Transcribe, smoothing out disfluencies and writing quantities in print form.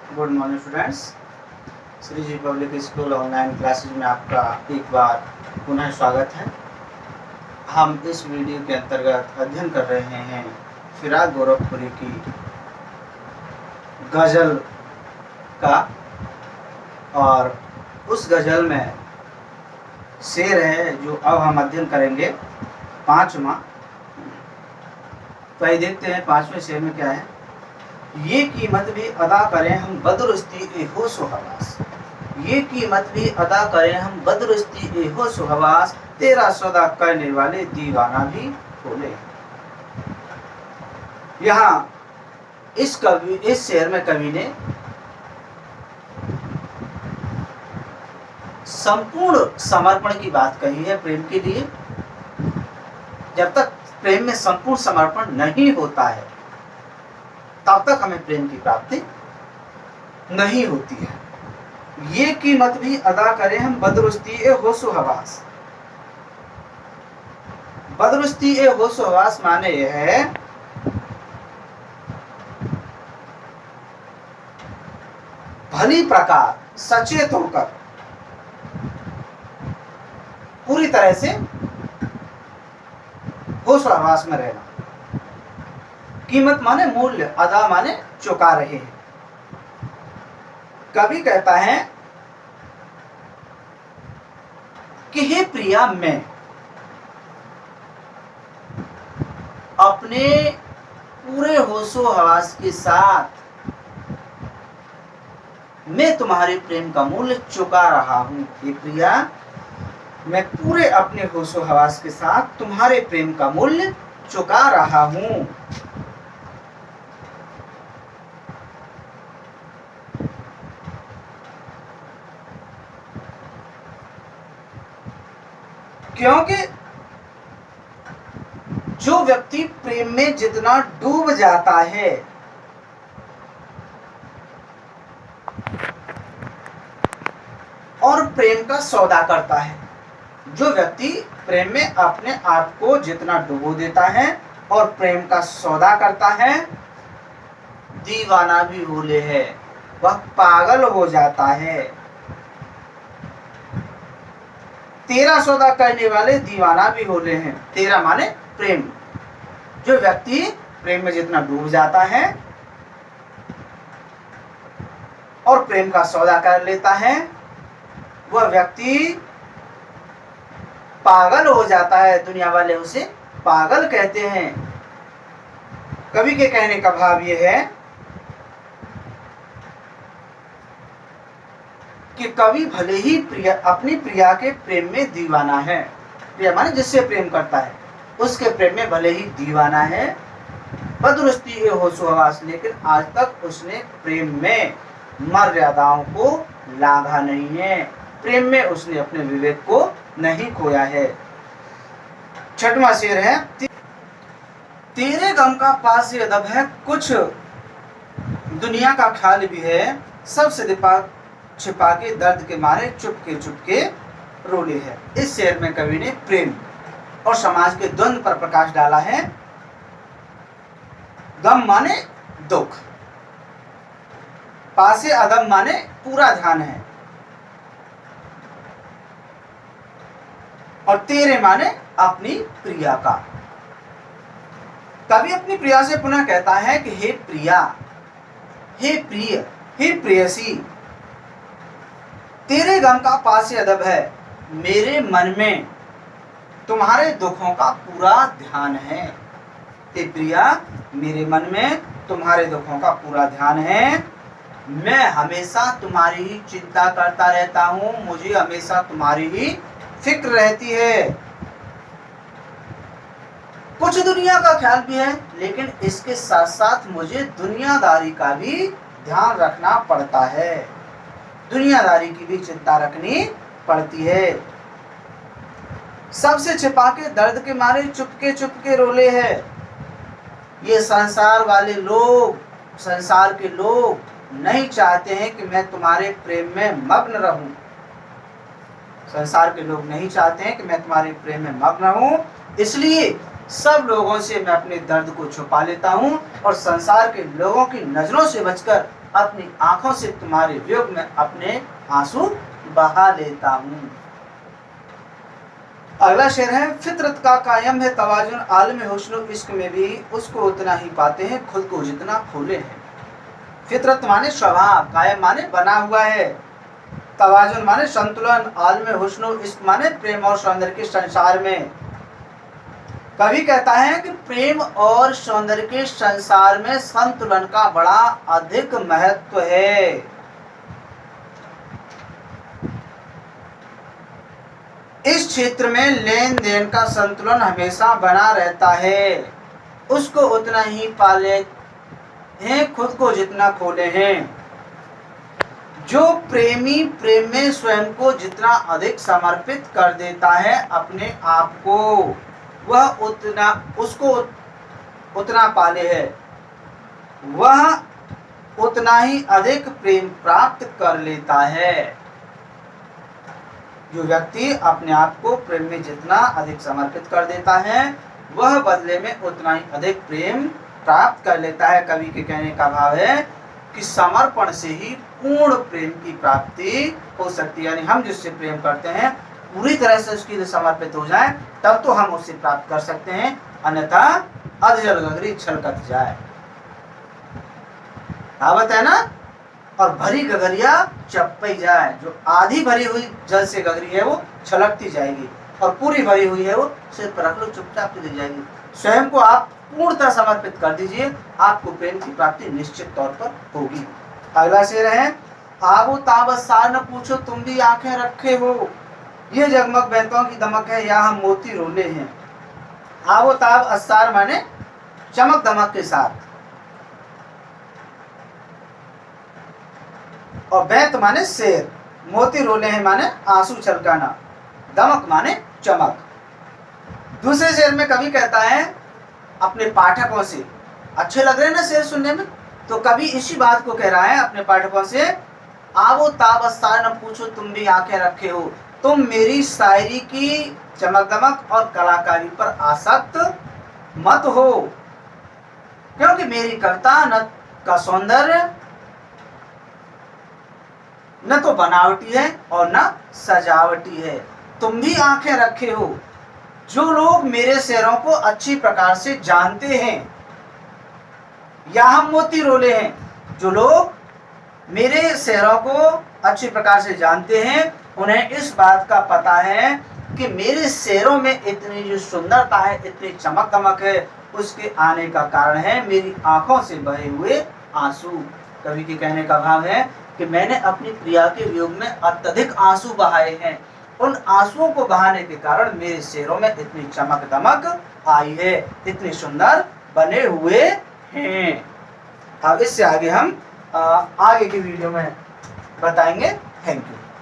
Good morning students. Shri Ji public school online classes में आपका एक बार पुनः स्वागत है। हम इस वीडियो के अंतर्गत अध्ययन कर रहे हैं फिराक गोरखपुरी की गज़ल का, और उस गज़ल में शेर है जो अब हम अध्ययन करेंगे, पाँचवा। तो आइए देखते हैं पाँचवें शेर में क्या है। ये कीमत भी अदा करें हम बदरुस्ती ए होश व हवास, ये कीमत भी अदा करें हम बदरुस्ती ए होश व हवास, तेरा सौदा करने वाले दीवाना भी बोले। यहाँ इस शेर में कवि ने संपूर्ण समर्पण की बात कही है प्रेम के लिए। जब तक प्रेम में संपूर्ण समर्पण नहीं होता है तब तक हमें प्रेम की प्राप्ति नहीं होती है। ये कीमत भी अदा करें हम बदरुस्ती ए होशो हवास। बदरुस्ती ए होशो हवास माने यह है भली प्रकार सचेत होकर पूरी तरह से होश और हवास में रहना। कीमत माने मूल्य, अदा माने चुका रहे हैं। कवि कहता है कि हे प्रिया, मैं अपने पूरे होशो हवास के साथ मैं तुम्हारे प्रेम का मूल्य चुका रहा हूं। हे प्रिया, मैं पूरे अपने होशो हवास के साथ तुम्हारे प्रेम का मूल्य चुका रहा हूं। क्योंकि जो व्यक्ति प्रेम में जितना डूब जाता है और प्रेम का सौदा करता है, जो व्यक्ति प्रेम में अपने आप को जितना डुबो देता है और प्रेम का सौदा करता है, दीवाना भी भूले है, वह पागल हो जाता है। तेरा सौदा करने वाले दीवाना भी होले हैं। तेरा माने प्रेम। जो व्यक्ति प्रेम में जितना डूब जाता है और प्रेम का सौदा कर लेता है, वह व्यक्ति पागल हो जाता है। दुनिया वाले उसे पागल कहते हैं। कवि के कहने का भाव यह है कि कवि भले ही अपनी प्रिया के प्रेम में दीवाना है, प्रिया माने जिससे प्रेम करता है उसके प्रेम में भले ही दीवाना है, बदरुस्ती ए होशो हवास, लेकिन आज तक उसने प्रेम में मर्यादाओं को लांघा नहीं है, प्रेम में उसने अपने विवेक को नहीं खोया है। छठवां शेर है, तेरे गम का पास ये अदब है, कुछ दुनिया का ख्याल भी है, सबसे छिपा के दर्द के मारे चुपके चुपके रोले है। इस शेर में कवि ने प्रेम और समाज के द्वंद्व पर प्रकाश डाला है। गम माने दुख, पासे अदब माने पूरा ध्यान है, और तेरे माने अपनी प्रिया का। कवि अपनी प्रिया से पुनः कहता है कि हे प्रिया, हे प्रिय, हे प्रेयसी, तेरे गम का पास अदब है, मेरे मन में तुम्हारे दुखों का पूरा ध्यान है। हे प्रिया, मेरे मन में तुम्हारे दुखों का पूरा ध्यान है। मैं हमेशा तुम्हारी ही चिंता करता रहता हूँ, मुझे हमेशा तुम्हारी ही फिक्र रहती है। कुछ दुनिया का ख्याल भी है, लेकिन इसके साथ साथ मुझे दुनियादारी का भी ध्यान रखना पड़ता है, दुनियादारी की भी चिंता रखनी पड़ती है। सबसे छिपा के दर्द के मारे चुपके चुपके रोले है। ये संसार वाले लोग, संसार के लोग नहीं चाहते हैं कि मैं तुम्हारे प्रेम में मग्न रहूं। संसार के लोग नहीं चाहते हैं कि मैं तुम्हारे प्रेम में मग्न रहूं, इसलिए सब लोगों से मैं अपने दर्द को छुपा लेता हूं और संसार के लोगों की नजरों से बचकर अपनी आंखों से तुम्हारे वियोग में अपने आंसू बहा लेता हूँ। अगला शेर है, फितरत का कायम है तवाजुन, आलम हुस्न इश्क में भी उसको उतना ही पाते हैं खुद को जितना खोले हैं। फितरत माने स्वभाव, कायम माने बना हुआ है, तवाजुन माने संतुलन, आलम हुस्न इश्क माने प्रेम और सौंदर्य के संसार में। कवि कहता है कि प्रेम और सौंदर्य के संसार में संतुलन का बड़ा अधिक महत्व है। इस क्षेत्र में लेन देन का संतुलन हमेशा बना रहता है, उसको उतना ही पाले हैं खुद को जितना खोले हैं। जो प्रेमी प्रेम में स्वयं को जितना अधिक समर्पित कर देता है अपने आप को, वह उसको उतना पाले है, वह उतना ही अधिक प्रेम प्राप्त कर लेता है। जो व्यक्ति अपने आप को प्रेम में जितना अधिक समर्पित कर देता है वह बदले में उतना ही अधिक प्रेम प्राप्त कर लेता है। कवि के कहने का भाव है कि समर्पण से ही पूर्ण प्रेम की प्राप्ति हो सकती है। यानी हम जिससे प्रेम करते हैं पूरी तरह से उसके लिए समर्पित हो जाए तब तो हम उससे प्राप्त कर सकते हैं, अन्यथा अधजल गगरी छलकत जाए। कहावत है ना, और भरी गगरिया चप्पई जाए। जो आधी भरी हुई जल से गगरी है वो छलकती जाएगी और पूरी भरी हुई है वो सिर पर रख लो चुपचाप चली जाएगी। स्वयं को आप पूर्णतः समर्पित कर दीजिए, आपको प्रेम की प्राप्ति निश्चित तौर पर होगी। अगला शेर है, आवो ताबत सार न पूछो तुम भी आंखें रखे हो, ये जगमग बैंतों की दमक है या हम मोती रोले हैं। आवो ताब अस्सार माने चमक दमक के साथ, और बैंत माने शेर, मोती रोले हैं माने आंसू छलकाना, दमक माने चमक। दूसरे शेर में कवि कहता है अपने पाठकों से, अच्छे लग रहे हैं ना शेर सुनने में, तो कवि इसी बात को कह रहा है अपने पाठकों से, आवो ताबस्तार न पूछो तुम भी आंखें रखे हो, तुम मेरी शायरी की चमक दमक और कलाकारी पर आसक्त मत हो, क्योंकि मेरी कविता न का सौंदर्य न तो बनावटी है और न सजावटी है। तुम भी आंखें रखे हो। जो लोग मेरे शेरों को अच्छी प्रकार से जानते हैं या हम मोती रोले हैं, जो लोग मेरे शेरों को अच्छी प्रकार से जानते हैं उन्हें इस बात का पता है कि मेरे शेरों में इतनी जो सुंदरता है, इतनी चमक दमक है, उसके आने का कारण है मेरी आंखों से बहे हुए आंसू। कवि के कहने का भाव है कि मैंने अपनी प्रिया के वियोग में अत्यधिक आंसू बहाए हैं, उन आंसुओं को बहाने के कारण मेरे शेरों में इतनी चमक दमक आई है, इतने सुंदर बने हुए हैं। अब इससे आगे हम आगे की वीडियो में बताएंगे। Thank you.